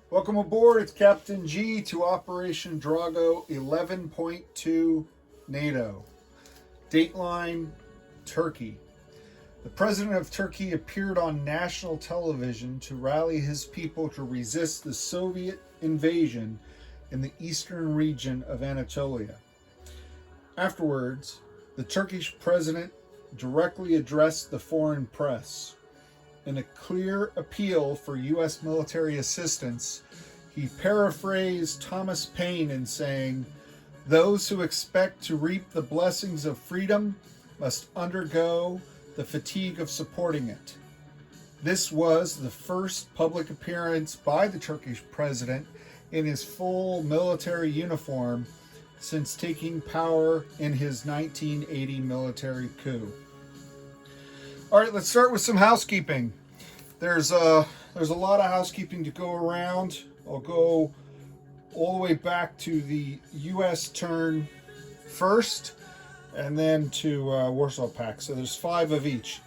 Welcome aboard. It's Captain G to Operation Drago 11.2 NATO. Dateline Turkey. The president of Turkey appeared on national television to rally his people to resist the Soviet invasion in the eastern region of Anatolia. Afterwards, the Turkish president directly addressed the foreign press. In a clear appeal for U.S. military assistance, he paraphrased Thomas Paine in saying, "Those who expect to reap the blessings of freedom must undergo the fatigue of supporting it." This was the first public appearance by the Turkish president in his full military uniform since taking power in his 1980 military coup. All right, let's start with some housekeeping. There's a lot of housekeeping to go around. I'll go all the way back to the U.S. turn first, and then to Warsaw Pact. So there's 5 of each.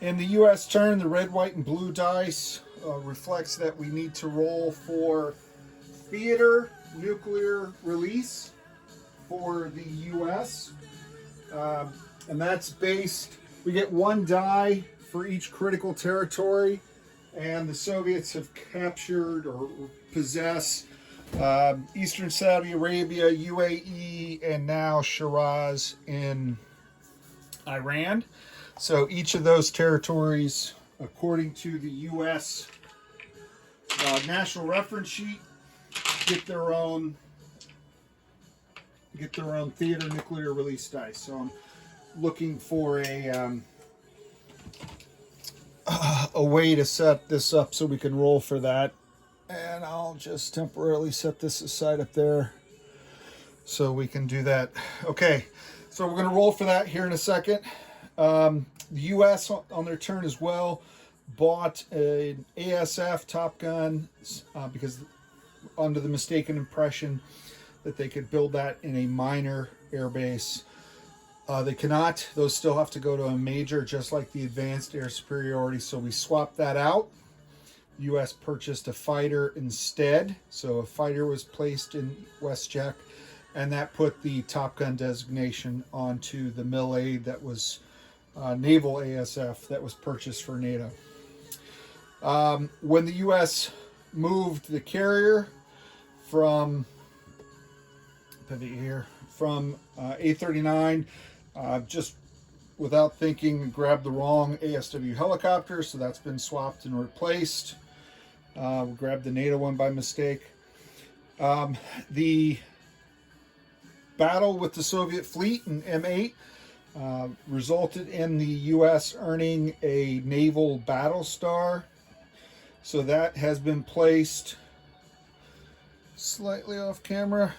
In the U.S. turn, the red, white, and blue dice reflects that we need to roll for theater nuclear release for the U.S. And that's based. We get 1 die for each critical territory, and the Soviets have captured or possess Eastern Saudi Arabia, UAE, and now Shiraz in Iran. So each of those territories, according to the U.S. National Reference Sheet, get their own theater nuclear release dice. So I'm looking for a way to set this up so we can roll for that. And I'll just temporarily set this aside up there so we can do that. Okay, so we're going to roll for that here in a second. The U.S. on their turn as well bought an ASF Top Gun because under the mistaken impression that they could build that in a minor airbase. They cannot. Those still have to go to a major, just like the advanced air superiority. So we swapped that out. The U.S. purchased a fighter instead. So a fighter was placed in WestJet, and that put the Top Gun designation onto the Mil-Aid that was naval ASF that was purchased for NATO. When the U.S. moved the carrier from A-39, just without thinking, grabbed the wrong ASW helicopter, so that's been swapped and replaced. We grabbed the NATO one by mistake. The battle with the Soviet fleet in M8 resulted in the U.S. earning a naval battle star. So that has been placed slightly off camera,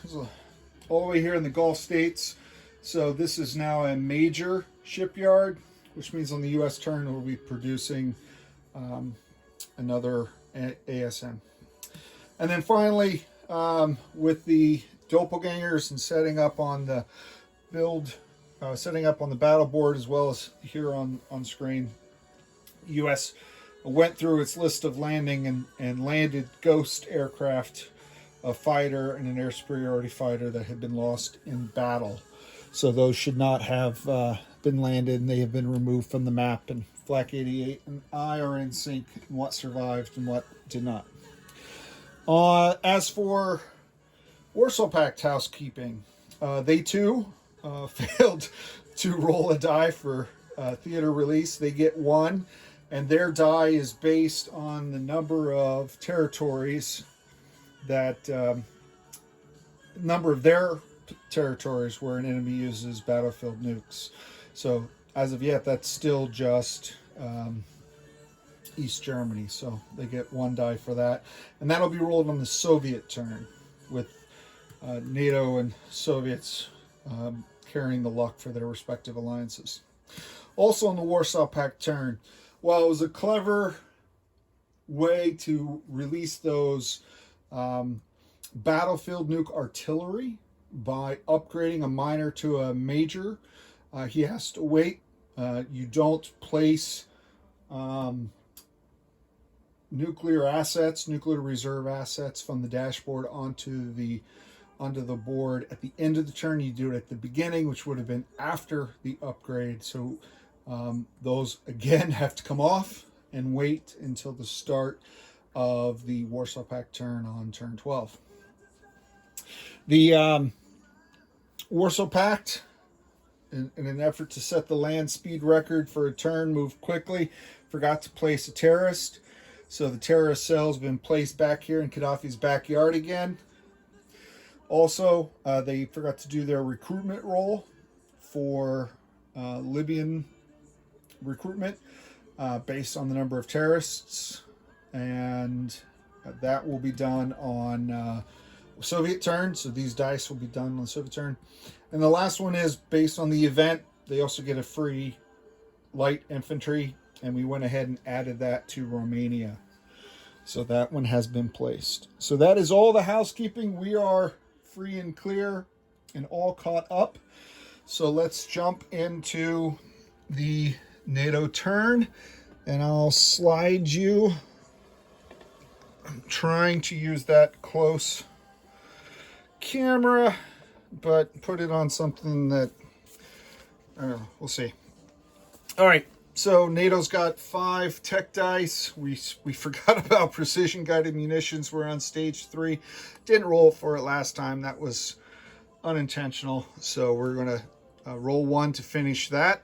all the way here in the Gulf states. So this is now a major shipyard, which means on the U.S. turn we'll be producing another ASM. And then finally, with the doppelgangers and setting up on the battle board as well as here on screen, U.S. went through its list of landing and landed Ghost aircraft, a fighter and an air superiority fighter that had been lost in battle. So those should not have been landed, and they have been removed from the map. And Flak 88 and I are in sync in what survived and what did not. As for Warsaw Pact housekeeping, they too failed to roll a die for theater release. They get 1, and their die is based on the number of territories that number of their territories where an enemy uses battlefield nukes. So as of yet, that's still just East Germany. So they get 1 die for that, and that'll be rolled on the Soviet turn, with NATO and Soviets carrying the luck for their respective alliances. Also on the Warsaw Pact turn, while it was a clever way to release those battlefield nuke artillery by upgrading a minor to a major, he has to wait. You don't place nuclear assets, nuclear reserve assets from the dashboard onto the board at the end of the turn. You do it at the beginning, which would have been after the upgrade. So those again have to come off and wait until the start of the Warsaw Pact turn on turn 12. The Warsaw Pact, in an effort to set the land speed record for a turn, moved quickly, forgot to place a terrorist. So the terrorist cell's been placed back here in Gaddafi's backyard again. Also, they forgot to do their recruitment roll for Libyan recruitment based on the number of terrorists. And that will be done on Soviet turn. So these dice will be done on the Soviet turn. And the last one is based on the event. They also get a free light infantry. And we went ahead and added that to Romania. So that one has been placed. So that is all the housekeeping. We are free and clear and all caught up. So let's jump into the NATO turn. And I'll slide you. I'm trying to use that close camera, but put it on something that, I don't know, we'll see. All right, so NATO's got 5 tech dice. We forgot about precision guided munitions. We're on stage 3. Didn't roll for it last time. That was unintentional. So we're going to roll 1 to finish that,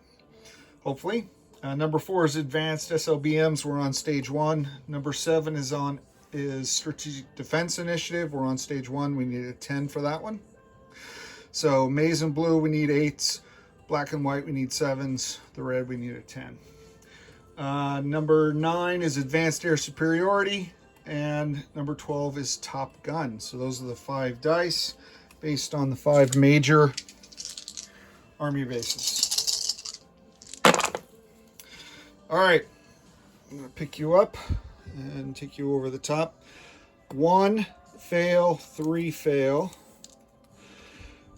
hopefully. Number 4 is advanced SLBMs. We're on stage 1. Number 7 is Strategic Defense Initiative. We're on stage 1. We need a 10 for that one. So maize and blue, we need 8s. Black and white, we need 7s. The red, we need a 10. Number 9 is Advanced Air Superiority. And number 12 is Top Gun. So those are the 5 dice based on the 5 major Army bases. All right, I'm going to pick you up and take you over the top. 1 fail, 3 fail.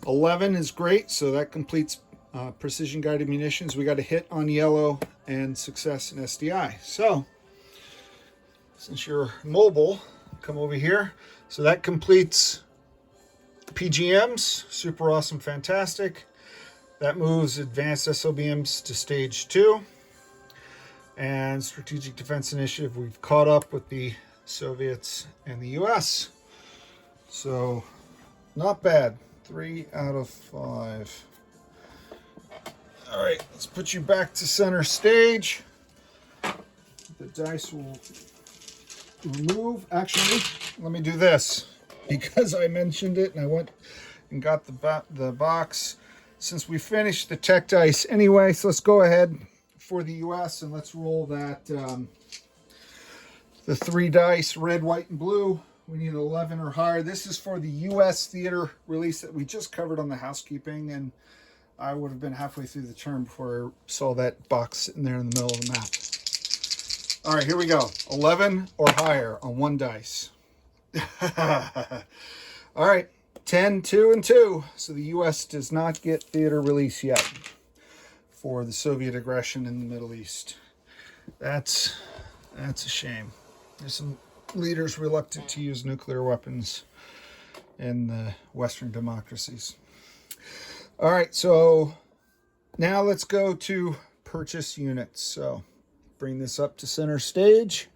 11 is great, so that completes precision guided munitions. We got a hit on yellow and success in SDI. So since you're mobile, come over here. So that completes PGMs. Super awesome, fantastic. That moves advanced SLBMs to stage 2. And Strategic Defense Initiative, we've caught up with the Soviets and the US. So not bad. 3 out of 5. All right, let's put you back to center stage. The dice will remove. Actually, let me do this because I mentioned it and I went and got the box. Since we finished the tech dice anyway, so let's go ahead for the US and let's roll that the 3 dice, red, white, and blue. We need 11 or higher. This is for the US theater release that we just covered on the housekeeping, and I would have been halfway through the turn before I saw that box sitting there in the middle of the map. All right, here we go. 11 or higher on 1 dice. All right, 10, 2, and 2. So the US does not get theater release yet for the Soviet aggression in the Middle East. That's a shame. There's some leaders reluctant to use nuclear weapons in the Western democracies. All right, so now let's go to purchase units. So bring this up to center stage,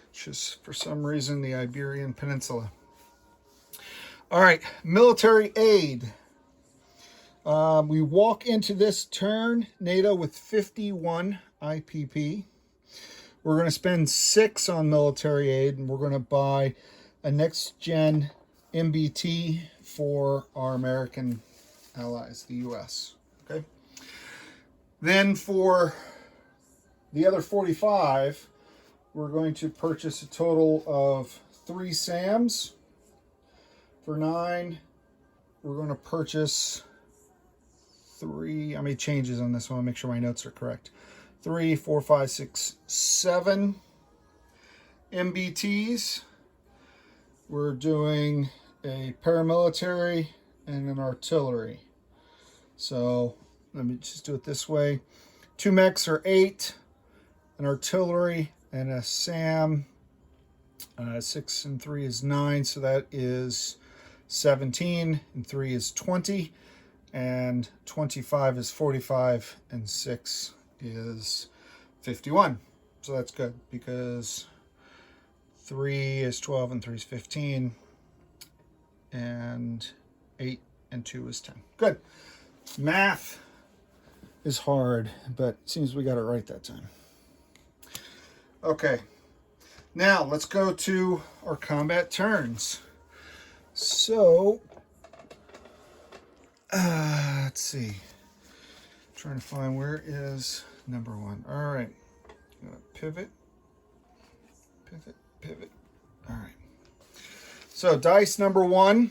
which is for some reason the Iberian Peninsula. All right, military aid. We walk into this turn, NATO, with 51 IPP. We're going to spend 6 on military aid, and we're going to buy a next-gen MBT for our American allies, the U.S. Okay. Then for the other 45, we're going to purchase a total of 3 SAMs. For 9, we're going to purchase 3. I made changes on this one. I'll make sure my notes are correct. 3, 4, 5, 6, 7 MBTs. We're doing a paramilitary and an artillery. So let me just do it this way. 2 mechs are 8, an artillery and a SAM 6 and 3 is 9, so that is 17, and 3 is 20, and 25 is 45, and 6 is 51. So that's good, because 3 is 12, and 3 is 15, and 8 and 2 is 10. Good. Math is hard, but it seems we got it right that time. Okay. Now, let's go to our combat turns. So, let's see. I'm trying to find where is number 1. All right. Pivot, pivot, pivot. All right. So, dice number 1.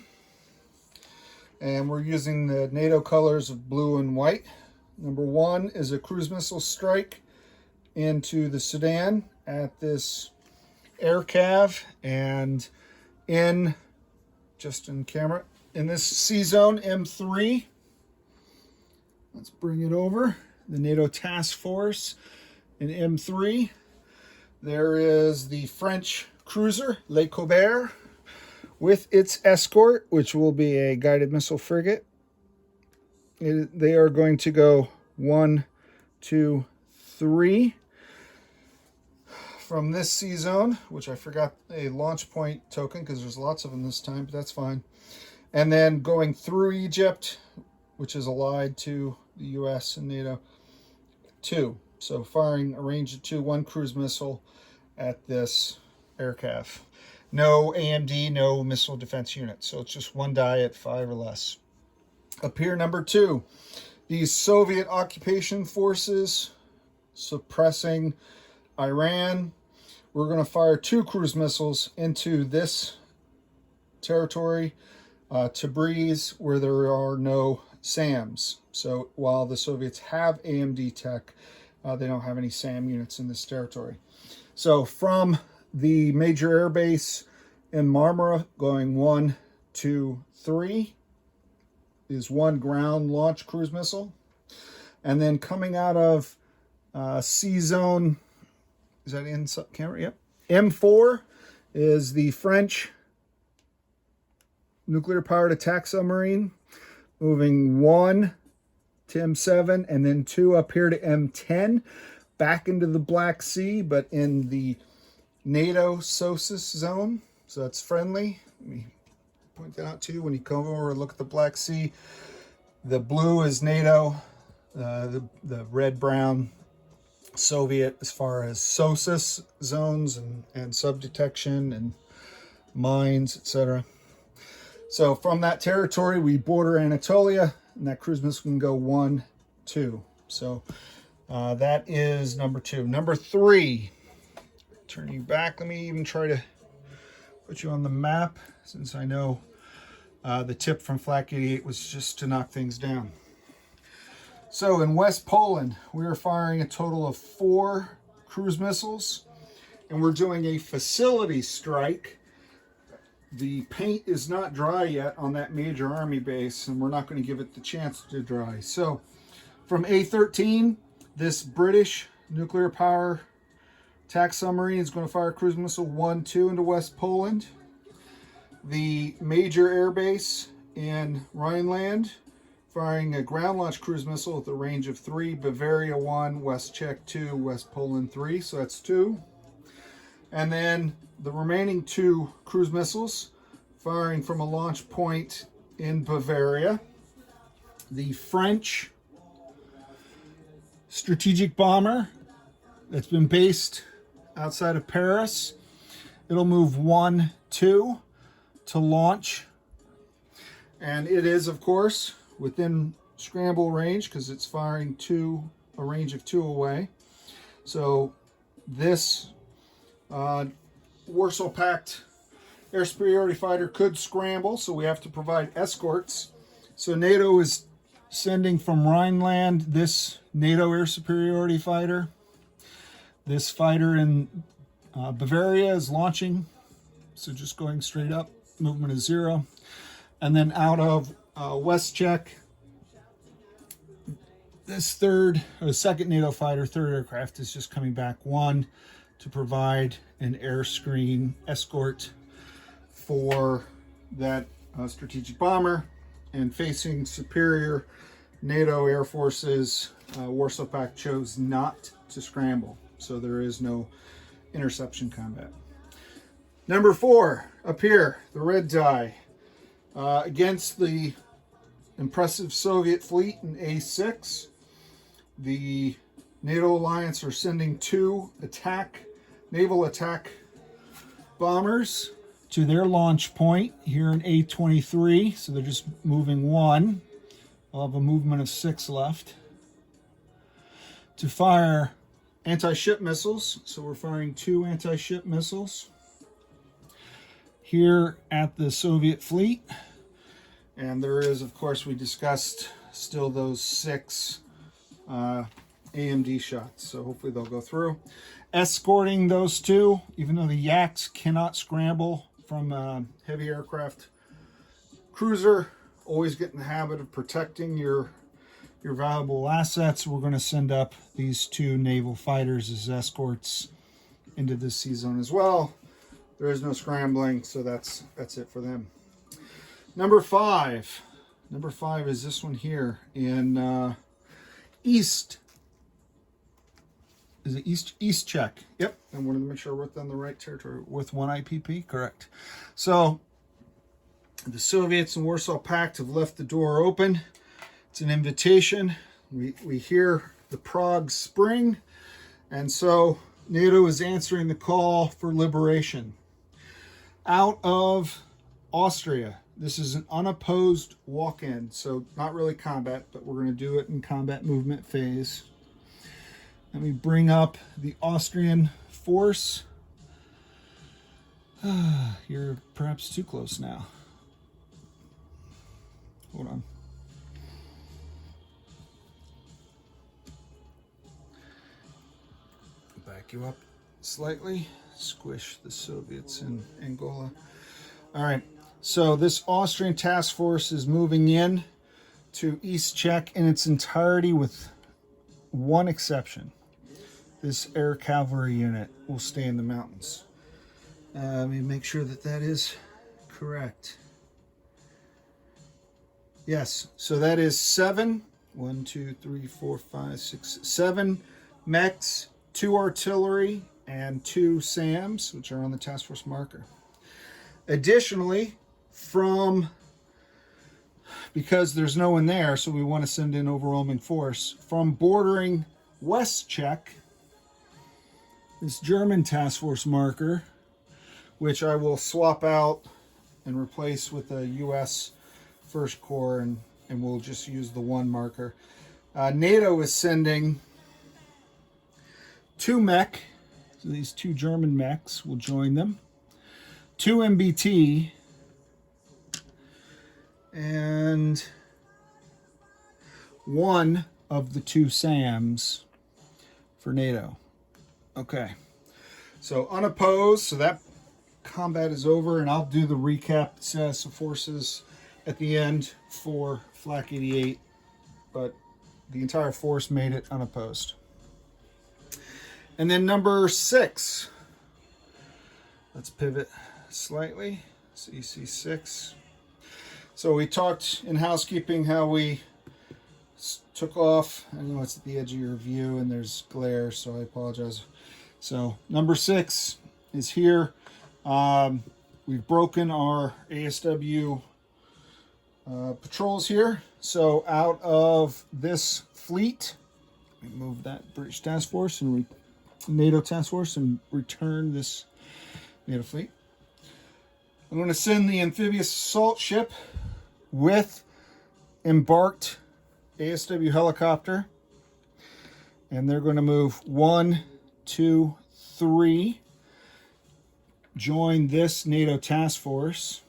And we're using the NATO colors of blue and white. Number 1 is a cruise missile strike into the Sudan at this air cav, and in camera in this C zone M3. Let's bring it over. The NATO task force in M3. There is the French cruiser Le Colbert with its escort, which will be a guided missile frigate. They are going to go 1, 2, 3. From this C zone, which I forgot a launch point token because there's lots of them this time, but that's fine. And then going through Egypt, which is allied to the US and NATO, 2. So firing a range of 2, 1 cruise missile at this aircraft. No AMD, no missile defense unit. So it's just 1 die at 5 or less. Up here, number 2, these Soviet occupation forces suppressing Iran. We're going to fire 2 cruise missiles into this territory, Tabriz, where there are no SAMs. So while the Soviets have AMD tech, they don't have any SAM units in this territory. So from the major air base in Marmara, going 1, 2, 3, is 1 ground launch cruise missile. And then coming out of C zone, is that in camera? Yep. M4 is the French nuclear-powered attack submarine, moving 1 to M7 and then 2 up here to M10, back into the Black Sea, but in the NATO SOSUS zone. So that's friendly. Let me point that out to you when you come over and look at the Black Sea. The blue is NATO, the red-brown Soviet as far as SOSUS zones and subdetection and mines, etc. So from that territory, we border Anatolia, and that cruise missile can go 1, 2. So that is number 2. Number 3, turn you back. Let me even try to put you on the map, since I know the tip from Flak 88 was just to knock things down. So in West Poland, we are firing a total of 4 cruise missiles, and we're doing a facility strike. The paint is not dry yet on that major army base, and we're not going to give it the chance to dry. So from A13, this British nuclear power attack submarine is going to fire cruise missile 1, 2 into West Poland. The major air base in Rhineland, firing a ground launch cruise missile at the range of 3, Bavaria 1, West Czech 2, West Poland 3, so that's 2. And then the remaining 2 cruise missiles firing from a launch point in Bavaria. The French strategic bomber that's been based outside of Paris. It'll move 1, 2 to launch. And it is, of course, within scramble range because it's firing a range of 2 away. So this Warsaw Pact air superiority fighter could scramble, so we have to provide escorts. So NATO is sending from Rhineland this NATO air superiority fighter. This fighter in Bavaria is launching, so just going straight up, movement is 0. And then out of West Czech, this second NATO fighter, 3rd aircraft, is just coming back 1 to provide an air screen escort for that strategic bomber, and facing superior NATO air forces, Warsaw Pact chose not to scramble, so there is no interception combat. Number 4, up here, the red die, against the impressive Soviet fleet in A6. The NATO alliance are sending 2 naval attack bombers to their launch point here in A23. So they're just moving 1. I'll have a movement of 6 left to fire anti-ship missiles. So we're firing 2 anti-ship missiles here at the Soviet fleet. And there is, of course, we discussed still those 6 AMD shots. So hopefully they'll go through. Escorting those 2, even though the Yaks cannot scramble from a heavy aircraft cruiser, always get in the habit of protecting your valuable assets. We're going to send up these 2 naval fighters as escorts into this sea zone as well. There is no scrambling, so that's it for them. Number 5 is this one here in East. Is it East Czech? Yep. I wanted to make sure we're within the right territory with 1 IPP. Correct. So the Soviets and Warsaw Pact have left the door open. It's an invitation. We hear the Prague Spring, and so NATO is answering the call for liberation. Out of Austria, this is an unopposed walk-in, so not really combat, but we're going to do it in combat movement phase. Let me bring up the Austrian force. You're perhaps too close now. Hold on. Back you up slightly. Squish the Soviets in Angola. All right. So this Austrian task force is moving in to East Czech in its entirety with one exception. This air cavalry unit will stay in the mountains. Let me make sure that is correct. Yes, so that is 7 mechs, 2 artillery, and 2 SAMs, which are on the task force marker. Additionally, because there's no one there, so we want to send in overwhelming force, from bordering West Czech, this German task force marker, which I will swap out and replace with a U.S. First Corps, and we'll just use the 1 marker. NATO is sending 2 mech, so these 2 German mechs will join them, 2 MBT, and 1 of the 2 SAMs for NATO. Okay, so unopposed, so that combat is over, and I'll do the recap status of forces at the end for Flak 88, but the entire force made it unopposed. And then number 6, let's pivot slightly, CC6. So we talked in housekeeping how we took off. I know it's at the edge of your view and there's glare, so I apologize. So number 6 is here. We've broken our ASW patrols here. So out of this fleet, we move that British task force and NATO task force and return this NATO fleet. I'm going to send the amphibious assault ship with embarked ASW helicopter, and they're going to move 1, 2, 3, join this NATO task force,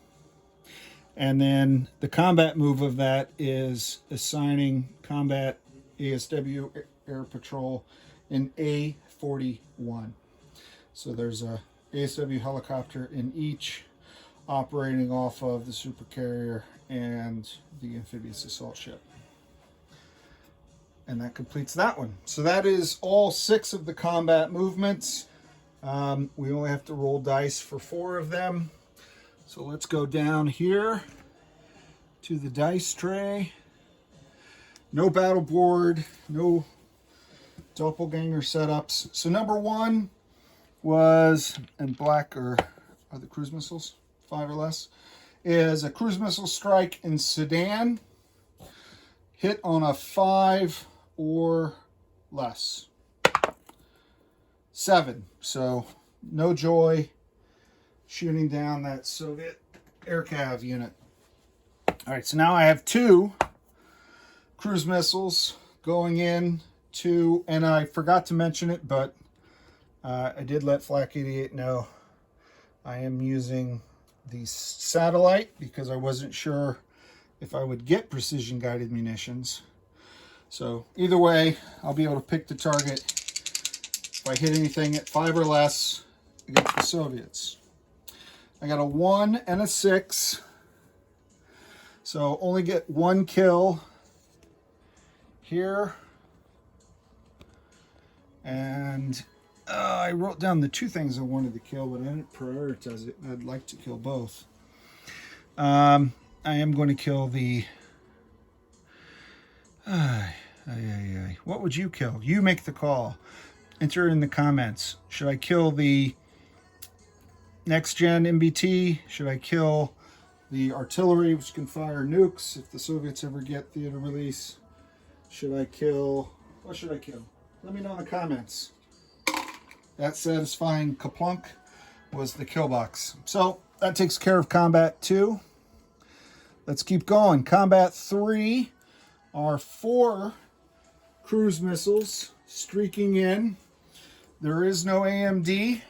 and then the combat move of that is assigning combat ASW air patrol in A41. So there's a ASW helicopter in each, operating off of the supercarrier and the amphibious assault ship. And that completes that one. So that is all 6 of the combat movements. We only have to roll dice for 4 of them. So let's go down here to the dice tray. No battle board, no doppelganger setups. So number 1 was, and black are the cruise missiles, 5 or less, is a cruise missile strike in Sudan. Hit on a 5 or less. 7. So no joy shooting down that Soviet air cav unit. All right, so now I have 2 cruise missiles going in to, and I forgot to mention it, but I did let Flak 88 know I am using the satellite because I wasn't sure if I would get precision guided munitions. So either way, I'll be able to pick the target if I hit anything at 5 or less against the Soviets. I got a 1 and a 6. So only get 1 kill here. And I wrote down the 2 things I wanted to kill, but I didn't prioritize it. I'd like to kill both. I am going to kill the... What would you kill? You make the call. Enter in the comments. Should I kill the next gen MBT? Should I kill the artillery, which can fire nukes if the Soviets ever get theater release? Should I kill... What should I kill? Let me know in the comments. That satisfying kaplunk was the kill box. So that takes care of combat 2. Let's keep going. Combat 3 are 4 cruise missiles streaking in. There is no AMD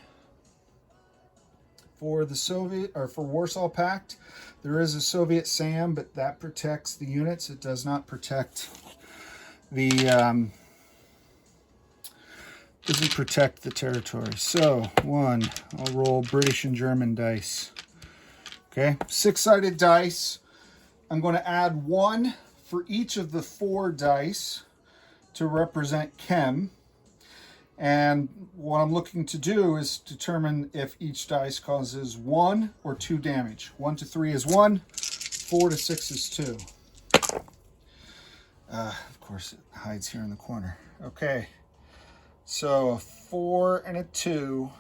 for the Soviet, or for Warsaw Pact. There is a Soviet SAM, but that protects the units. It does not protect the doesn't protect the territory. So 1, I'll roll British and German dice. Okay, 6-sided dice. I'm going to add 1 for each of the 4 dice to represent chem. And what I'm looking to do is determine if each dice causes 1 or 2 damage. 1 to 3 is 1, 4 to 6 is 2. Of course, it hides here in the corner. Okay, so a 4 and a 2,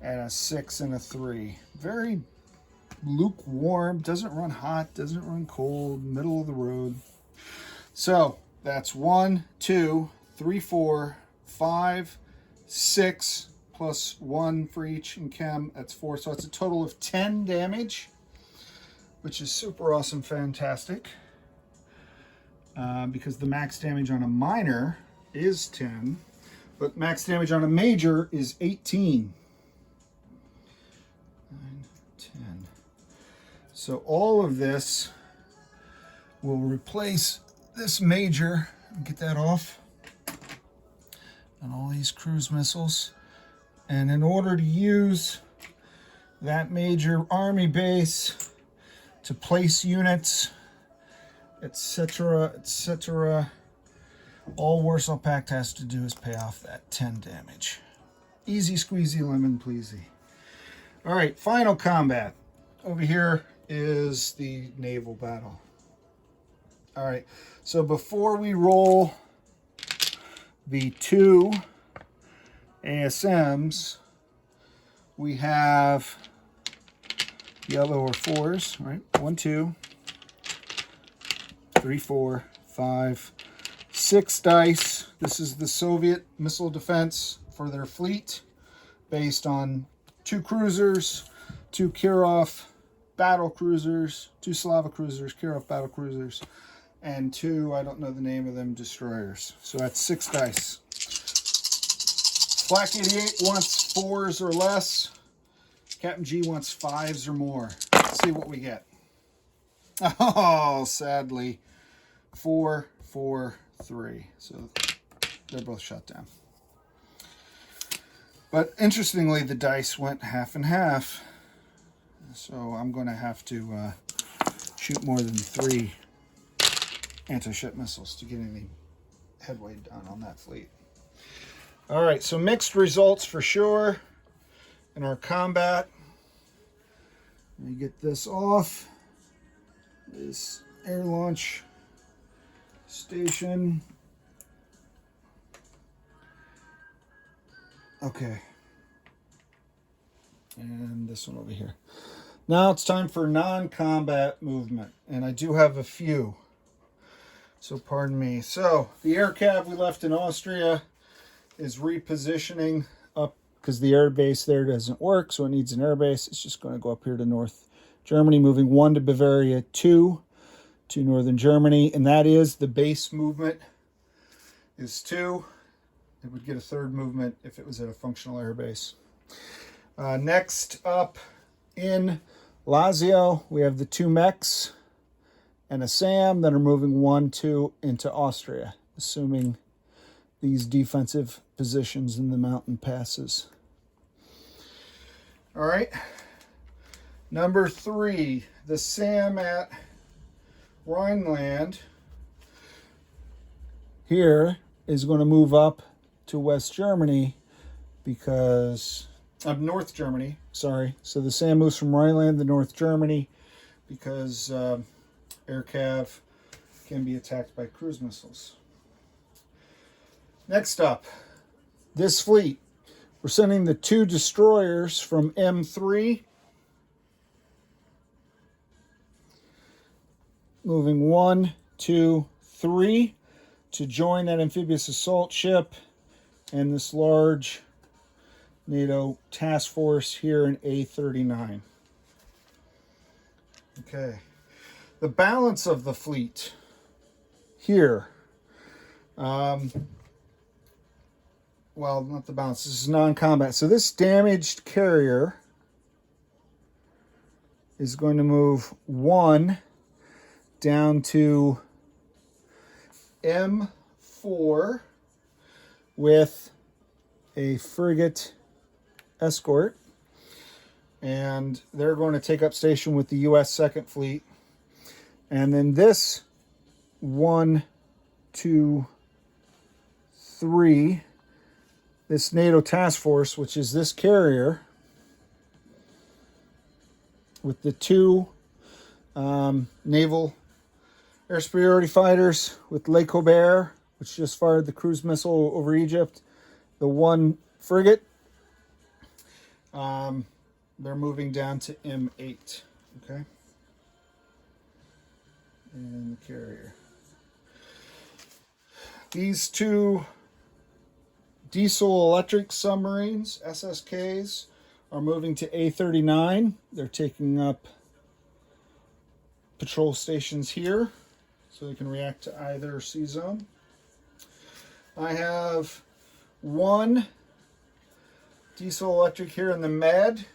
and a 6 and a 3. Very lukewarm, doesn't run hot, doesn't run cold, middle of the road. So that's 1, 2, 3, 4, 5, 6, plus 1 for each in chem. That's 4. So it's a total of 10 damage, which is super awesome, fantastic. Because the max damage on a minor is 10, but max damage on a major is 18. 9, 10. So all of this will replace this major. Get that off. And all these cruise missiles. And in order to use that major army base to place units, etc., etc., all Warsaw Pact has to do is pay off that 10 damage. Easy squeezy lemon pleasy. All right, final combat. Over here is the naval battle. All right, so before we roll the 2 ASMs, we have yellow or 4s, right? 1, 2, 3, 4, 5, 6 dice. This is the Soviet missile defense for their fleet, based on 2 cruisers, 2 Kirov battle cruisers, 2 Slava cruisers, Kirov battle cruisers, and 2, I don't know the name of them, destroyers. So that's 6 dice. Flak 88 wants 4s or less. Captain G wants 5s or more. Let's see what we get. Oh, sadly, 4, 4, 3. So they're both shut down. But interestingly, the dice went half and half. So I'm going to have to shoot more than 3 anti-ship missiles to get any headway done on that fleet. All right, so mixed results for sure. in our combat. Let me get this off. This air launch station. Okay. And this one over here. Now it's time for non-combat movement. And I do have a few. So pardon me. So the air cav we left in Austria is repositioning up because the air base there doesn't work. So it needs an air base. It's just going to go up here to North Germany, moving 1 to Bavaria, 2 to Northern Germany. And that is the base movement is 2. It would get a 3rd movement if it was at a functional air base. Next up in Lazio, we have the 2 mechs and a SAM that are moving 1, 2 into Austria, assuming these defensive positions in the mountain passes. All right. Number 3, the SAM at Rhineland here is going to move up to West Germany because North Germany, sorry. So the SAM moves from Rhineland to North Germany because air cav can be attacked by cruise missiles. Next up, this fleet. We're sending the 2 destroyers from M3. Moving 1, 2, 3 to join that amphibious assault ship and this large NATO task force here in A39. Okay. The balance of the fleet here. Well, not the balance. This is non-combat. So this damaged carrier is going to move 1 down to M4 with a frigate escort, and they're going to take up station with the U.S. Second Fleet. And then this 1, 2, 3, this NATO task force, which is this carrier with the 2 naval air superiority fighters with Le Colbert, which just fired the cruise missile over Egypt, the 1 frigate. They're moving down to M8, okay? And the carrier. These 2 diesel-electric submarines, SSKs, are moving to A39. They're taking up patrol stations here, so they can react to either sea zone. I have 1 diesel-electric here in the Med,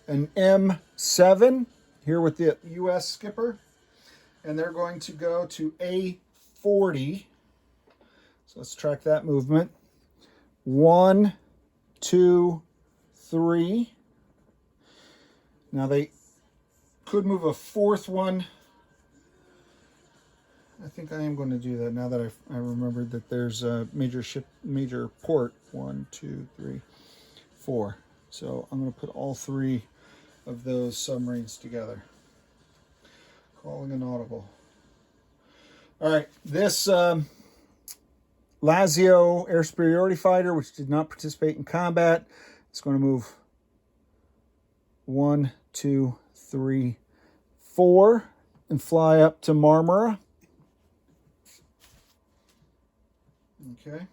an M7 here with the U.S. skipper, and they're going to go to A40. So let's track that movement. 1, 2, 3. Now they could move a 4th one. I think I am going to do that now that I remembered that there's a major port. 1, 2, 3, 4. So I'm going to put all 3 of those submarines together. Calling an audible. All right, this Lazio air superiority fighter, which did not participate in combat, is going to move 1, 2, 3, 4 and fly up to Marmara. Okay.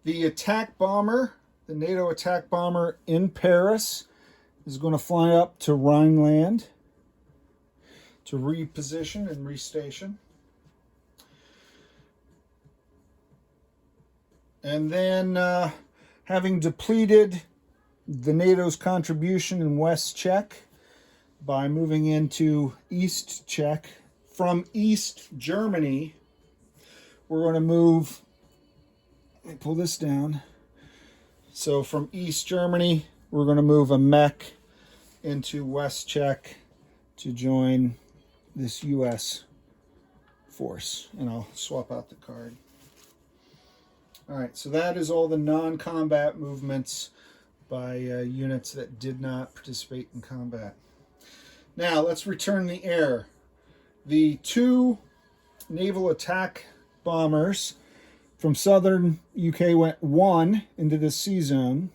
The attack bomber, the NATO attack bomber in Paris, is going to fly up to Rhineland to reposition and restation. And then, having depleted the NATO's contribution in West Czech by moving into East Czech, from East Germany, we're going to move, let me pull this down. So from East Germany, we're going to move a mech into West Czech to join this U.S. force. And I'll swap out the card. All right, so that is all the non-combat movements by units that did not participate in combat. Now let's return the air. The 2 naval attack bombers from southern UK went 1 into the sea zone.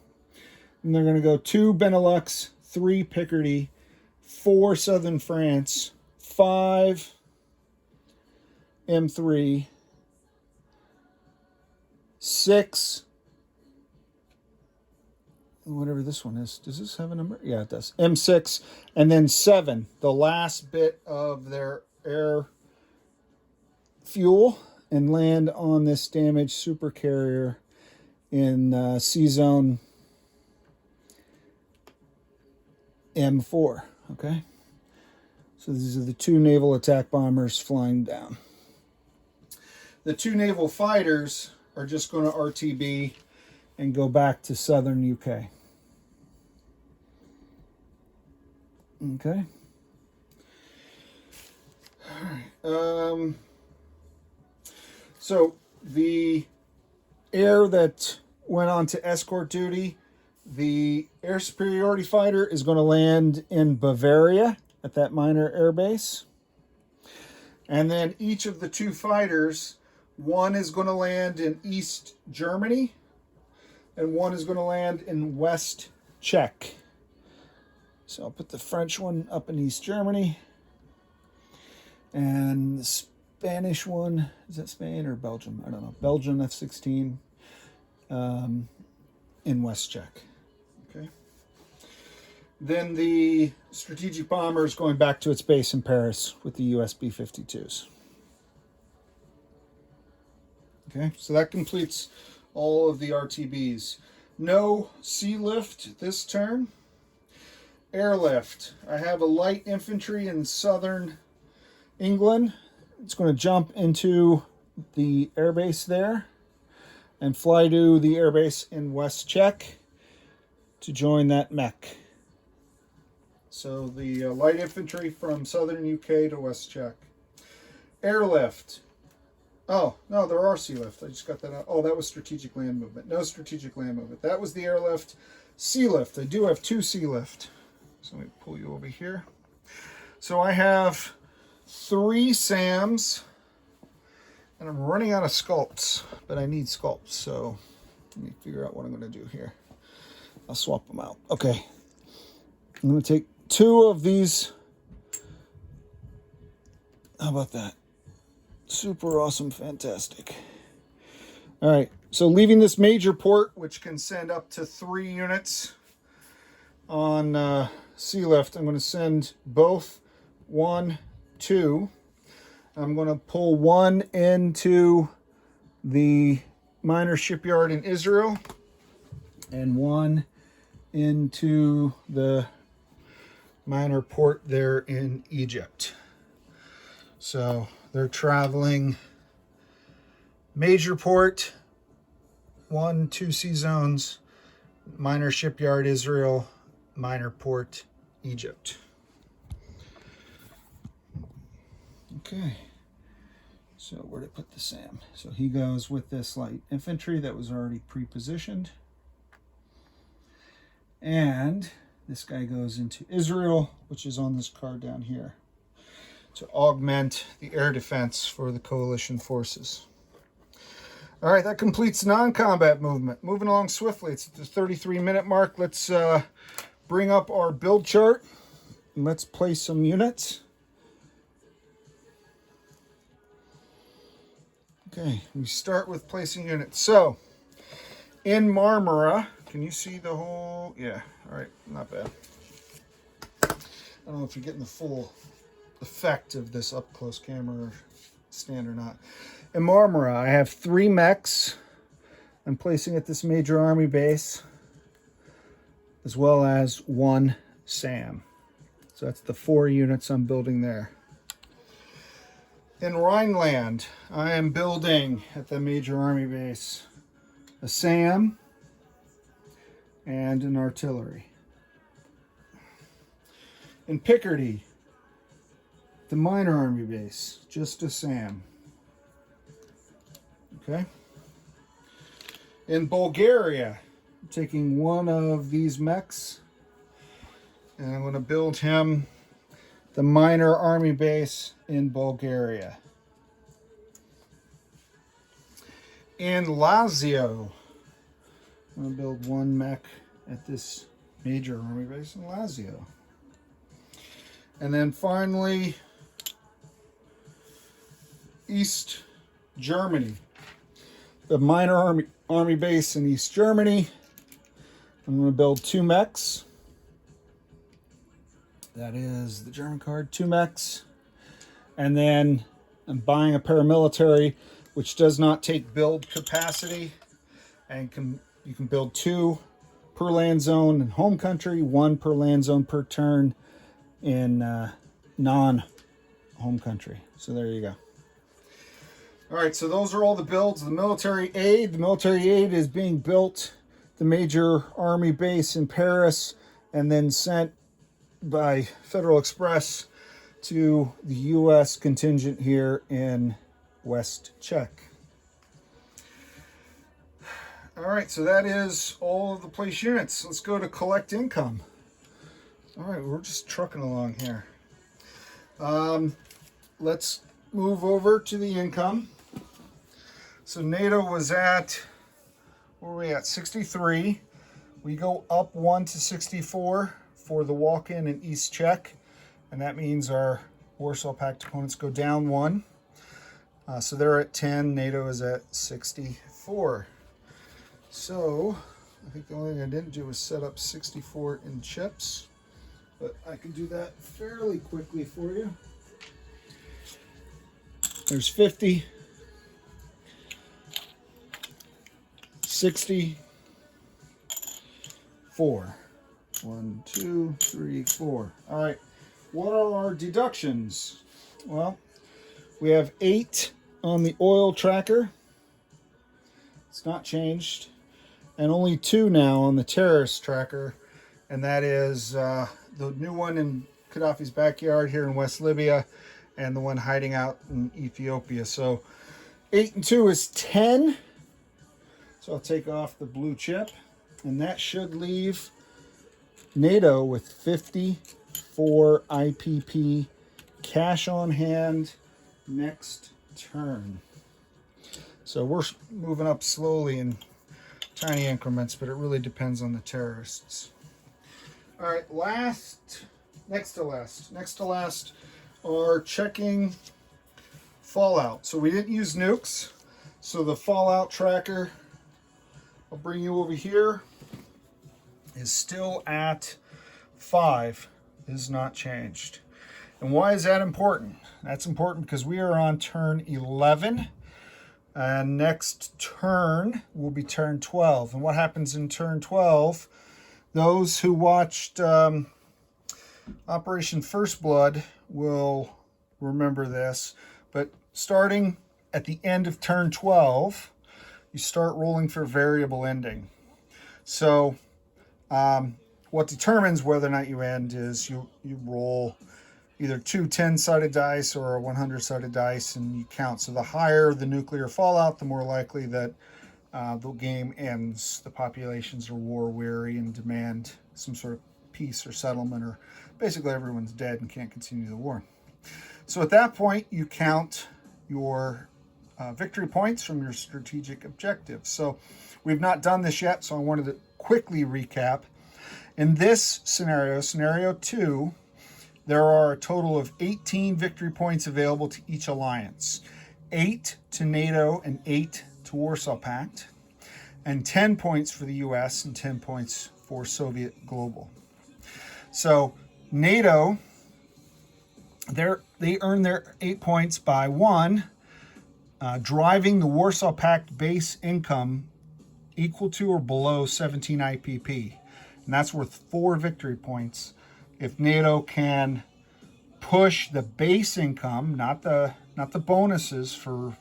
And they're going to go 2 Benelux, 3 Picardy, 4 southern France, 5 M3, 6, whatever this one is. Does this have a number? Yeah, it does. M6, and then 7, the last bit of their air fuel, and land on this damaged supercarrier in sea zone M4. Okay, so these are the 2 naval attack bombers flying down. The 2 naval fighters are just going to RTB and go back to southern UK. Okay. All right. So the air that went on to escort duty, the air superiority fighter is going to land in Bavaria at that minor air base. And then each of the 2 fighters, one is going to land in East Germany and one is going to land in West Czech. So I'll put the French one up in East Germany. And the Spanish one, is that Spain or Belgium? I don't know. Belgium F-16 in West Czech. Okay. Then the strategic bomber is going back to its base in Paris with the US B-52s. Okay, so that completes all of the RTBs. No sea lift this turn. Airlift. I have a light infantry in southern England. It's going to jump into the airbase there and fly to the airbase in West Czech to join that mech. So the light infantry from southern UK to West Czech. Airlift. Oh, no, there are sea lift. I just got that out. Oh, that was strategic land movement. No strategic land movement. That was the airlift. Sea lift. I do have 2 sea lift. So let me pull you over here. So I have 3 SAMs, and I'm running out of sculpts, but I need sculpts. So let me figure out what I'm going to do here. I'll swap them out. Okay. I'm going to take 2 of these. How about that? Super awesome, fantastic. All right, so leaving this major port, which can send up to 3 units on sea lift, I'm going to send both 1, 2. I'm going to pull 1 into the minor shipyard in Israel and 1 into the minor port there in Egypt. So they're traveling major port, 1, 2 sea zones, minor shipyard Israel, minor port Egypt. Okay, so where to put the SAM? So he goes with this light infantry that was already pre-positioned. And this guy goes into Israel, which is on this card down here, to augment the air defense for the coalition forces. All right, that completes non-combat movement. Moving along swiftly, it's at the 33-minute mark. Let's bring up our build chart and let's place some units. Okay, we start with placing units. So, in Marmara, can you see the whole? Yeah, all right, not bad. I don't know if you're getting the full effect of this up-close camera stand or not. In Marmara, I have 3 mechs I'm placing at this major army base, as well as 1 SAM. So that's the 4 units I'm building there. In Rhineland, I am building at the major army base a SAM and an artillery. In Picardy, the minor army base, just a SAM. Okay. In Bulgaria, taking one of these mechs, and I'm going to build him the minor army base in Bulgaria. In Lazio, I'm going to build one mech at this major army base in Lazio. And then finally, East Germany, the minor army base in East Germany. I'm going to build two mechs. That is the German card, two mechs. And then I'm buying a paramilitary, which does not take build capacity, and you can build two per land zone in home country, one per land zone per turn in non-home country. So there you go. All right, so those are all the builds. The military aid is being built, the major army base in Paris, and then sent by Federal Express to the U.S. contingent here in West Czech. All right, so that is all of the place units. Let's go to collect income. All right, we're just trucking along here. Let's move over to the income. So NATO was at, where were we at? 63. We go up 1 to 64 for the walk-in in East Czech, and that means our Warsaw Pact opponents go down 1. So they're at 10, NATO is at 64. So I think the only thing I didn't do was set up 64 in chips, but I can do that fairly quickly for you. There's 50, 60, 4. 1, 2, 3, 4. All right, what are our deductions? Well, we have 8 on the oil tracker. It's not changed. And only 2 now on the terrorist tracker. And that is the new one in Gaddafi's backyard here in West Libya, and the one hiding out in Ethiopia. So 8 and 2 is 10. So I'll take off the blue chip. And that should leave NATO with 54 IPP cash on hand next turn. So we're moving up slowly in tiny increments, but it really depends on the terrorists. All right, next to last are checking fallout. So we didn't use nukes. So the fallout tracker, I'll bring you over here, is still at 5, is not changed. And why is that important? That's important because we are on turn 11, and next turn will be turn 12. And what happens in turn 12, those who watched Operation First Blood will remember this, but starting at the end of turn 12, you start rolling for variable ending. So what determines whether or not you end is you roll either 2 10-sided dice or a 100-sided dice, and you count. So the higher the nuclear fallout, the more likely that the game ends. The populations are war-weary and demand some sort of peace or settlement, or basically everyone's dead and can't continue the war. So at that point, you count your victory points from your strategic objectives. So we've not done this yet, so I wanted to quickly recap. In this scenario 2, there are a total of 18 victory points available to each alliance. 8 to NATO and 8 to Warsaw Pact, and 10 points for the US and 10 points for Soviet Global. So NATO, they earn their 8 points by 1, driving the Warsaw Pact base income equal to or below 17 IPP. And that's worth 4 victory points. If NATO can push the base income, not the bonuses for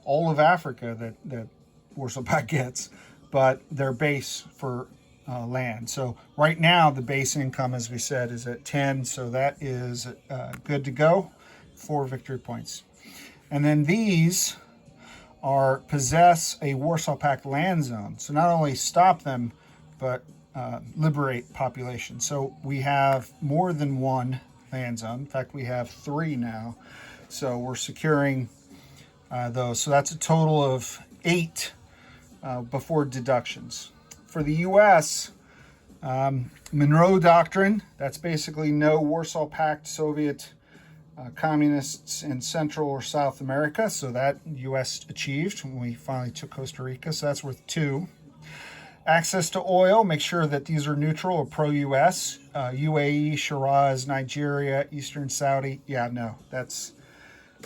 all of Africa that Warsaw Pact gets, but their base for land. So right now the base income, as we said, is at 10, so that is good to go. 4 victory points. And then these possess a Warsaw Pact land zone. So not only stop them but liberate population. So we have more than one land zone. In fact, we have 3 now. So we're securing those. So that's a total of 8 before deductions. For the U.S., Monroe Doctrine, that's basically no Warsaw Pact Soviet communists in Central or South America. So that U.S. achieved when we finally took Costa Rica. So that's worth 2. Access to oil, make sure that these are neutral or pro-U.S. UAE, Shiraz, Nigeria, Eastern Saudi. Yeah, no,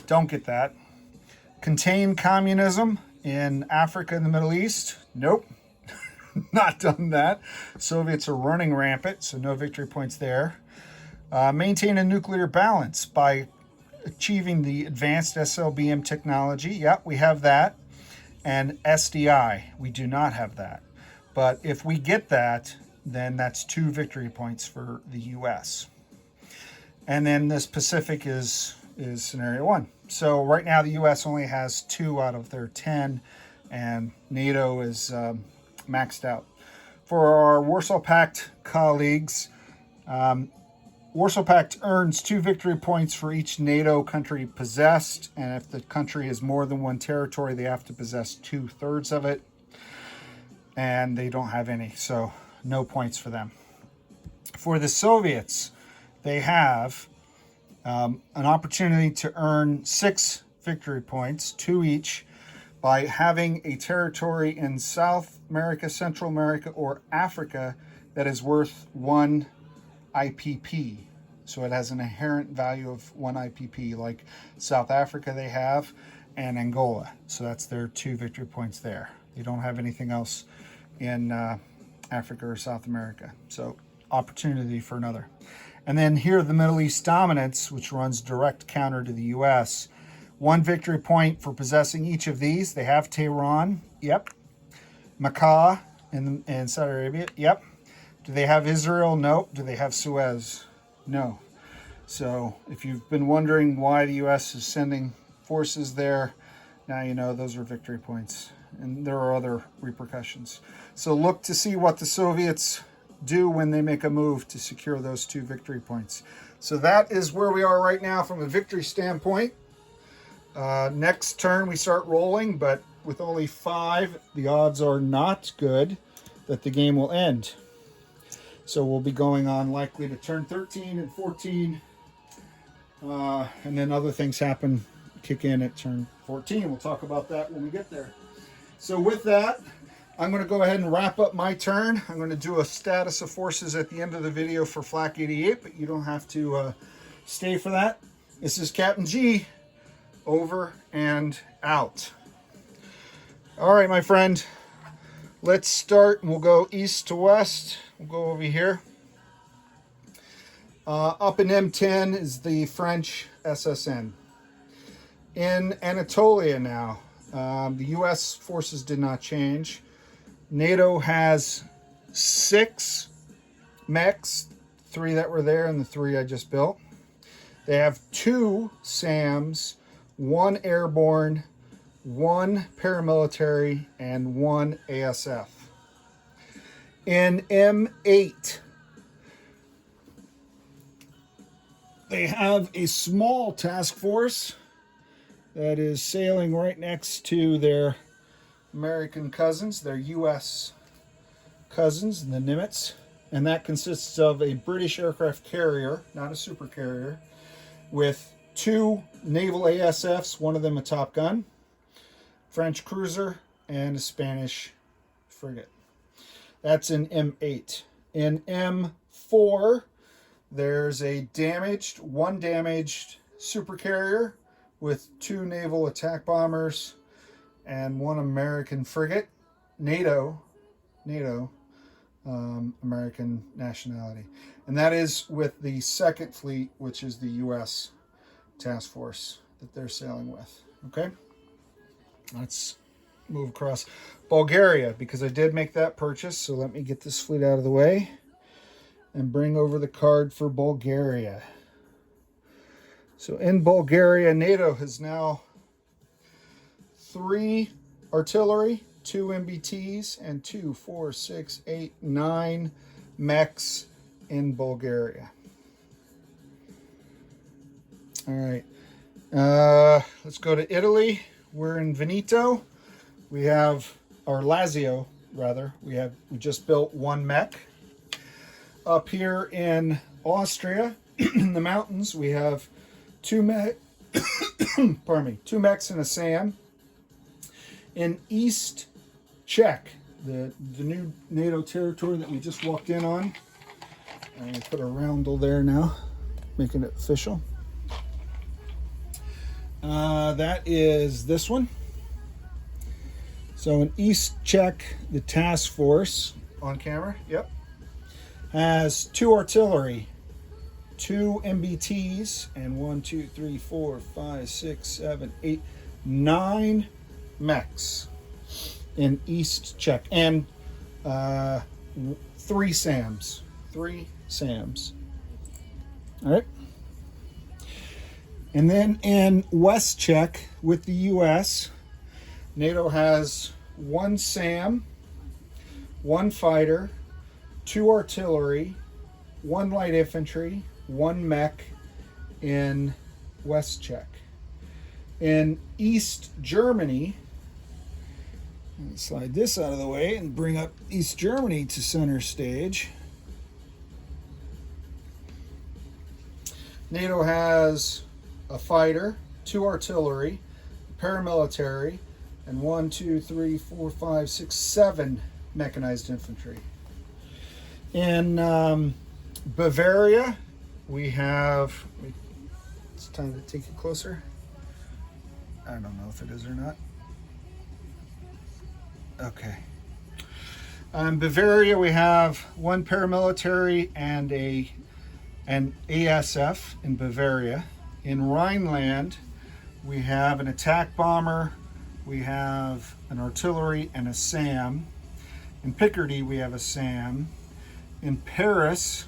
don't get that. Contain communism in Africa and the Middle East. Nope, not done that. Soviets are running rampant, so no victory points there. Maintain a nuclear balance by achieving the advanced SLBM technology. Yep, we have that. And SDI, we do not have that. But if we get that, then that's 2 victory points for the U.S. And then this Pacific is scenario 1. So right now the U.S. only has 2 out of their 10, and NATO is maxed out. For our Warsaw Pact colleagues, Warsaw Pact earns 2 victory points for each NATO country possessed, and if the country is more than 1 territory, they have to possess 2/3 of it. And they don't have any, so no points for them. For the Soviets, they have an opportunity to earn 6 victory points, 2 each, by having a territory in South America, Central America, or Africa that is worth 1 IPP. So it has an inherent value of 1 IPP, like South Africa they have, and Angola. So that's their 2 victory points there. They don't have anything else in Africa or South America. So opportunity for another. And then here, the Middle East dominance, which runs direct counter to the U.S. 1 victory point for possessing each of these. They have Tehran. Yep. Makkah in Saudi Arabia. Yep. Do they have Israel? No. Do they have Suez? No. So if you've been wondering why the U.S. is sending forces there, now you know those are victory points. And there are other repercussions. So look to see what the Soviets do when they make a move to secure those 2 victory points. So that is where we are right now from a victory standpoint. Next turn we start rolling, but with only 5, the odds are not good that the game will end. So we'll be going on likely to turn 13 and 14. And then other things kick in at turn 14. We'll talk about that when we get there. So with that, I'm going to go ahead and wrap up my turn. I'm going to do a status of forces at the end of the video for Flak 88, but you don't have to stay for that. This is Captain G, over and out. All right, my friend, let's start, and we'll go east to west. We'll go over here. Up in M10 is the French SSN. In Anatolia now, the U.S. forces did not change. NATO has 6 mechs, 3 that were there and the 3 I just built. They have 2 SAMs, 1 airborne, 1 paramilitary, and 1 ASF. In M8, they have a small task force that is sailing right next to their American cousins, their U.S. cousins, the Nimitz. And that consists of a British aircraft carrier, not a super carrier, with 2 naval ASFs, one of them a Top Gun, French cruiser, and a Spanish frigate. That's in M8. In M4, there's one damaged super-carrier with 2 naval attack bombers and 1 American frigate, NATO, American nationality. And that is with the 2nd Fleet, which is the U.S. task force that they're sailing with. Okay? Let's move across Bulgaria, because I did make that purchase. So let me get this fleet out of the way and bring over the card for Bulgaria. So in Bulgaria, NATO has now 3 artillery, 2 MBTs, and 2, 4, 6, 8, 9 mechs in Bulgaria. All right. Let's go to Italy. We're in Veneto. We have, or Lazio, rather. We just built 1 mech. Up here in Austria, in the mountains, we have 2 mech. Pardon me, 2 mechs and a SAM. In East Czech, the new NATO territory that we just walked in on. I'm going to put a roundel there now, making it official. That is this one. So in East Czech, the task force, on camera, yep, has 2 artillery, 2 MBTs, and 1, 2, 3, 4, 5, 6, 7, 8, 9 mechs in East Czech, and 3 SAMs. 3 SAMs. All right. And then in West Czech with the US, NATO has 1 SAM, 1 fighter, 2 artillery, 1 light infantry, 1 mech in West Czech. In East Germany, let's slide this out of the way and bring up East Germany to center stage. NATO has a fighter, 2 artillery, paramilitary, and 1, 2, 3, 4, 5, 6, 7 mechanized infantry. In Bavaria, we have, it's time to take it closer. I don't know if it is or not. Okay. In Bavaria, we have 1 paramilitary and an ASF in Bavaria. In Rhineland, we have an attack bomber, we have an artillery and a SAM. In Picardy, we have a SAM. In Paris,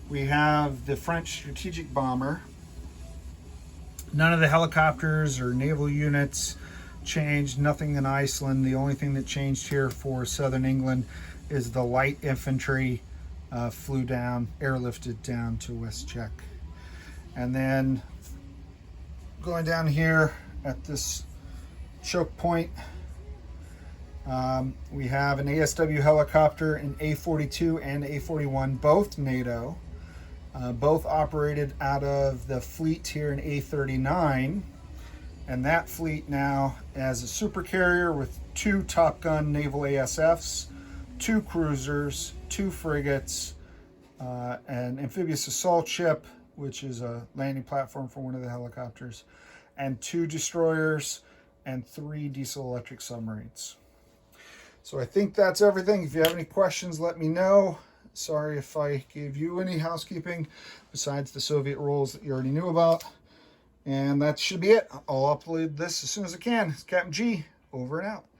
we have the French strategic bomber. None of the helicopters or naval units changed, nothing in Iceland. The only thing that changed here for Southern England is the light infantry flew down, airlifted down to West Czech. And then going down here at this choke point, we have an ASW helicopter, an A-42 and A-41, both NATO, both operated out of the fleet here in A-39. And that fleet now has a super carrier with 2 Top Gun naval ASFs, 2 cruisers, 2 frigates, an amphibious assault ship, which is a landing platform for one of the helicopters, and 2 destroyers and 3 diesel electric submarines. So I think that's everything. If you have any questions, let me know. Sorry if I gave you any housekeeping besides the Soviet rules that you already knew about. And that should be it. I'll upload this as soon as I can. It's Captain G, over and out.